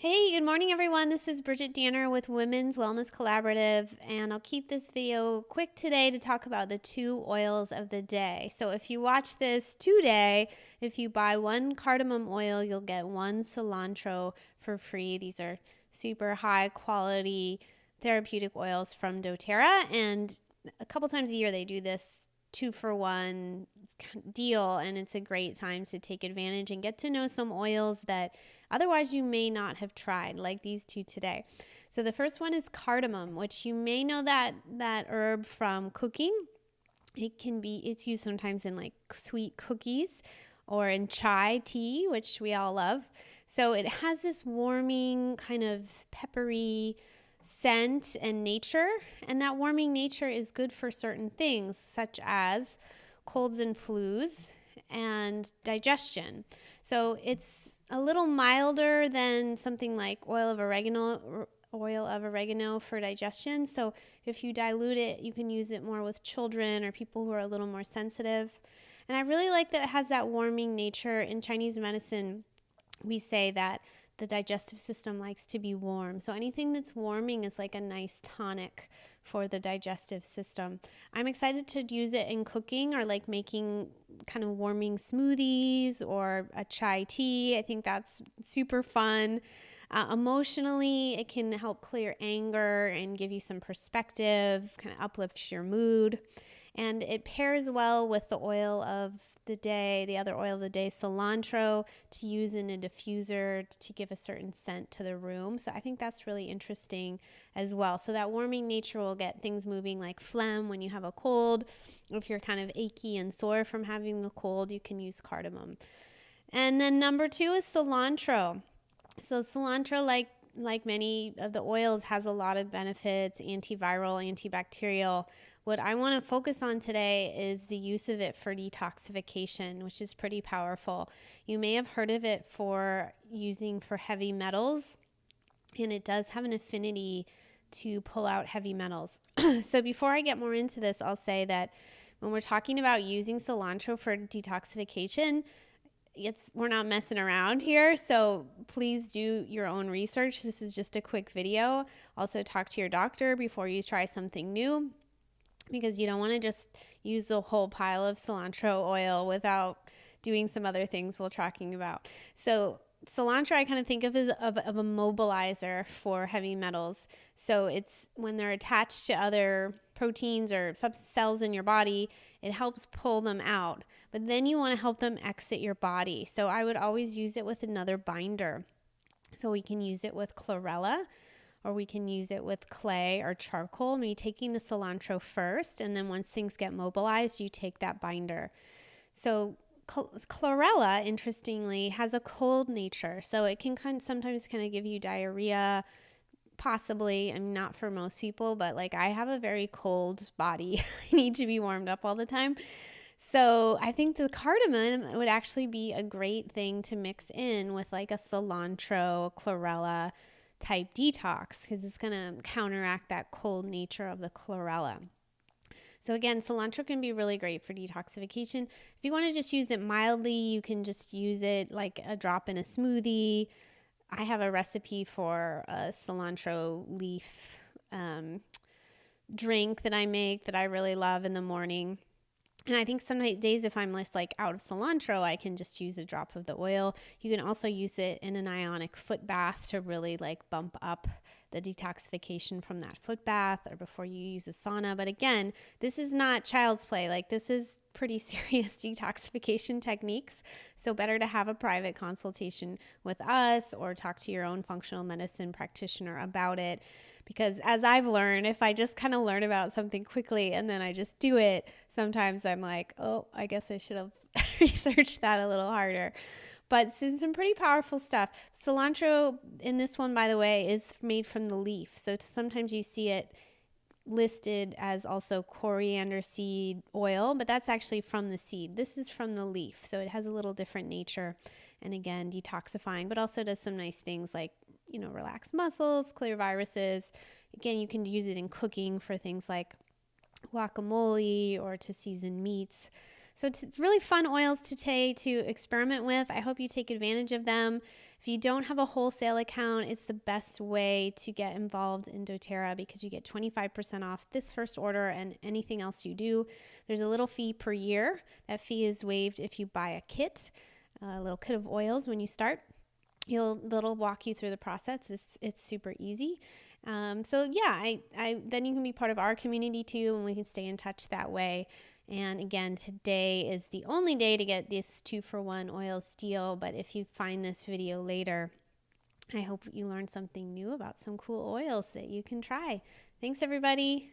Hey, good morning, everyone. This is Bridget Danner with Women's Wellness Collaborative, and I'll keep this video quick today to talk about the 2 oils of the day. So if you watch this today, if you buy 1 cardamom oil, you'll get 1 cilantro for free. These are super high quality therapeutic oils from doTERRA, and a couple times a year they do this 2-for-1 deal, and it's a great time to take advantage and get to know some oils that otherwise you may not have tried, like these 2 today. So the first one is cardamom, which you may know that herb from cooking. It's used sometimes in like sweet cookies or in chai tea, which we all love. So it has this warming kind of peppery scent and nature, and that warming nature is good for certain things such as colds and flus and digestion. So it's a little milder than something like oil of oregano for digestion. So if you dilute it, you can use it more with children or people who are a little more sensitive. And I really like that it has that warming nature. In Chinese medicine, we say that the digestive system likes to be warm. So anything that's warming is like a nice tonic for the digestive system. I'm excited to use it in cooking or like making kind of warming smoothies or a chai tea. I think that's super fun. Emotionally, it can help clear anger and give you some perspective, kind of uplift your mood. And it pairs well with the oil of the day, the other oil of the day, cilantro, to use in a diffuser to give a certain scent to the room. So I think that's really interesting as well. So that warming nature will get things moving like phlegm when you have a cold. If you're kind of achy and sore from having a cold, you can use cardamom. And then number 2 is cilantro. So cilantro, like many of the oils, has a lot of benefits, antiviral, antibacterial. What I want to focus on today is the use of it for detoxification, which is pretty powerful. You may have heard of it for using for heavy metals, and it does have an affinity to pull out heavy metals. So before I get more into this, I'll say that when we're talking about using cilantro for detoxification, we're not messing around here, so please do your own research. This is just a quick video. Also, talk to your doctor before you try something new, because you don't want to just use the whole pile of cilantro oil without doing some other things we're talking about. So cilantro I kind of think of as of a mobilizer for heavy metals. So it's when they're attached to other proteins or cells in your body, it helps pull them out. But then you want to help them exit your body. So I would always use it with another binder. So we can use it with chlorella, or we can use it with clay or charcoal. Maybe taking the cilantro first, and then once things get mobilized, you take that binder. So chlorella, interestingly, has a cold nature. So it can sometimes give you diarrhea, possibly. I mean, not for most people, but like I have a very cold body. I need to be warmed up all the time. So I think the cardamom would actually be a great thing to mix in with like a cilantro, chlorella type detox, because it's going to counteract that cold nature of the chlorella. So again, cilantro can be really great for detoxification. If you want to just use it mildly, you can just use it like a drop in a smoothie. I have a recipe for a cilantro leaf drink that I make that I really love in the morning. And I think some days if I'm less like out of cilantro, I can just use a drop of the oil. You can also use it in an ionic foot bath to really like bump up the detoxification from that foot bath, or before you use a sauna. But again, this is not child's play. Like, this is pretty serious detoxification techniques. So better to have a private consultation with us or talk to your own functional medicine practitioner about it. Because as I've learned, if I just kind of learn about something quickly and then I just do it, sometimes I'm like, oh, I guess I should have researched that a little harder. But this is some pretty powerful stuff. Cilantro in this one, by the way, is made from the leaf. So sometimes you see it listed as also coriander seed oil, but that's actually from the seed. This is from the leaf. So it has a little different nature. And again, detoxifying, but also does some nice things like, relax muscles, clear viruses. Again, you can use it in cooking for things like guacamole or to season meats. So it's really fun oils today to experiment with. I hope you take advantage of them. If you don't have a wholesale account, it's the best way to get involved in doTERRA because you get 25% off this first order and anything else you do. There's a little fee per year. That fee is waived if you buy a kit, a little kit of oils when you start. It'll walk you through the process. It's super easy. So yeah, then you can be part of our community too, and we can stay in touch that way. And again, today is the only day to get this 2-for-1 oil deal. But if you find this video later, I hope you learned something new about some cool oils that you can try. Thanks, everybody.